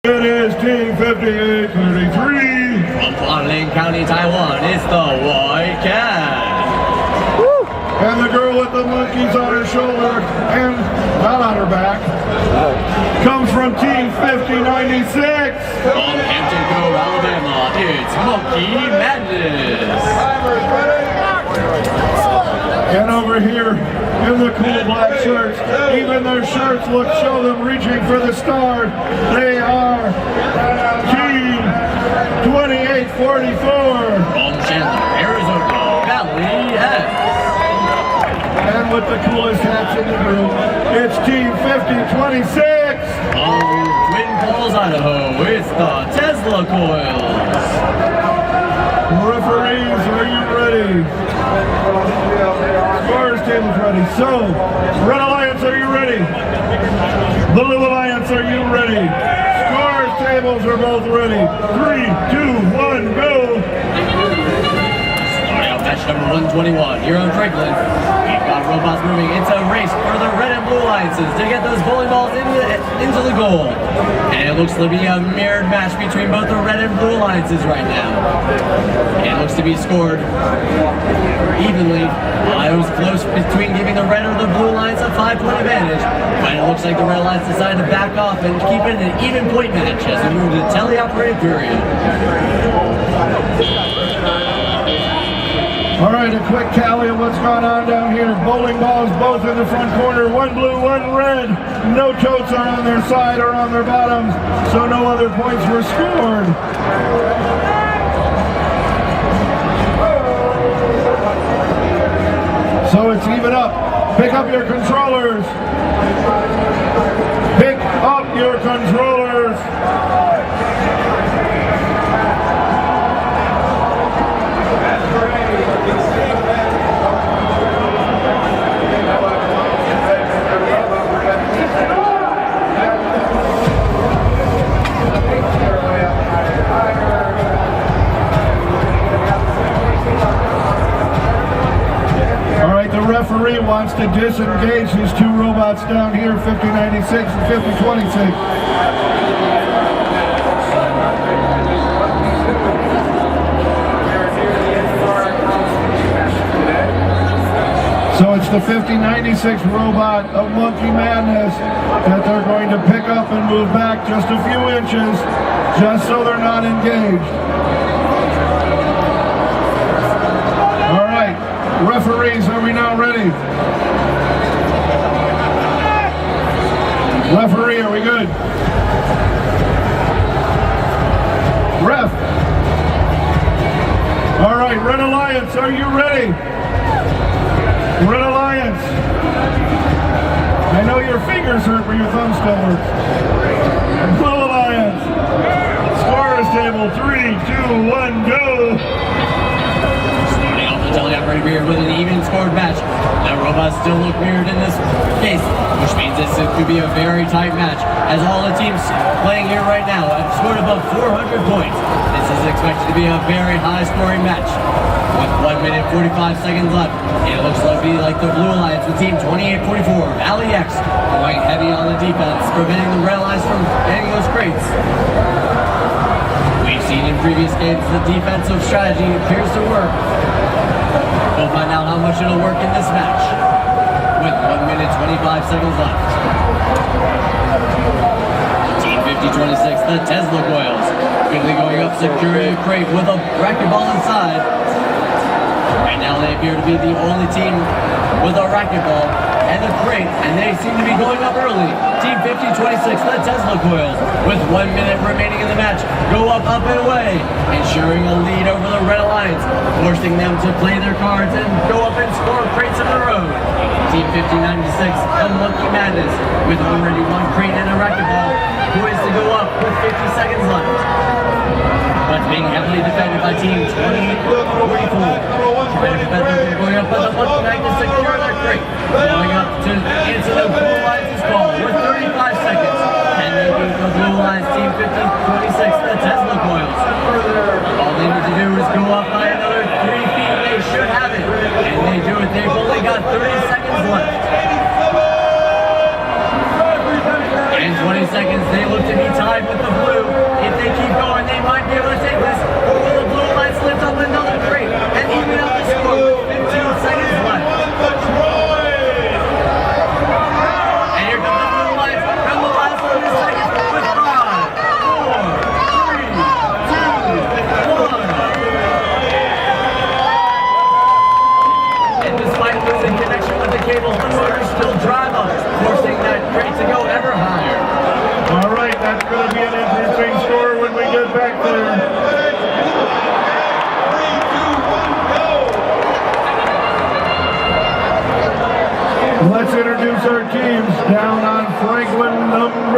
It is Team 5833. From Guangling County, Taiwan, it's the White Cat. And the girl with the monkeys on her shoulder and not on her back comes from Team 5096. From Hampton Grove, Alabama, it's Monkey Madness. And over here in the cool black shirts, even their shirts show them reaching for the stars. They are Team 2844. From Chandler, Arizona, Valley X. And with the coolest hats in the group, it's Team 5026. From Twin Falls, Idaho, it's the Tesla Coils. Referees, are you ready? Scores table's ready. So, Red Alliance, are you ready? Blue Alliance, are you ready? Scores tables are both ready. 3, 2, 1, go! Starting out match number 121 here on Franklin. We've got robots moving. It's a race for the red and blue alliances to get those bowling balls into the goal. And it looks to be a mirrored match between both the red and blue alliances right now. It looks to be scored evenly. It was close between giving the red or the blue alliance a 5-point advantage, but it looks like the red alliance decided to back off and keep it an even point match as we move to the teleoperated period. All right, a quick tally of what's going on down here. Bowling balls both in the front corner, one blue, one red. No totes are on their side or on their bottoms, so no other points were scored. So it's even up. Pick up your controllers. Pick up your controllers. Referee wants to disengage these two robots down here, 5096 and 5026. So it's the 5096 robot of Monkey Madness that they're going to pick up and move back just a few inches, just so they're not engaged. All right. Referees, are we now ready? Referee, are we good? Ref. All right, Red Alliance, are you ready? Red Alliance. I know your fingers hurt, but your thumb still works. Blue Alliance. Scores table, 3, 2, 1, go! Teleoperated period with an even scored match. The robots still look mirrored in this case, which means this could be a very tight match, as all the teams playing here right now have scored above 400 points. This is expected to be a very high scoring match. With 1 minute 45 seconds left, it looks like the Blue Alliance with Team 2844, Valley X, going heavy on the defense, preventing the Red Alliance from getting those crates. We've seen in previous games the defensive strategy appears to work. We'll find out how much it'll work in this match with 1 minute 25 seconds left. Team 5026, the Tesla Coils, quickly going up, securing a crate with a racquetball inside. Right now they appear to be the only team with a racquetball and a crate, and they seem to be going up early. Team 5026, the Tesla Coils, with 1 minute remaining in the match, go up and away, ensuring a lead over the Red Alliance, forcing them to play their cards and go up and score crates of their own. Team 5096, the Monkey Madness, with already one crate and a racquetball, poised to go up with 50 seconds left. But being heavily defended by Team 2844. Going up by the Monkey Madness, securing their crate, going up to answer the Blue Alliance's call with 35 seconds. And they beat the Blue Alliance Team 5026, the Tesla Coils. All they need to do is go up by another 3 feet. They should have it. And they do it. They've only got 30 seconds left. And 20 seconds. They look to be tied with the Blue. cables, the motors still drive up, forcing that crate to go ever higher. All right, that's going to be an interesting score when we get back there. Let's introduce our teams. Down on Franklin, number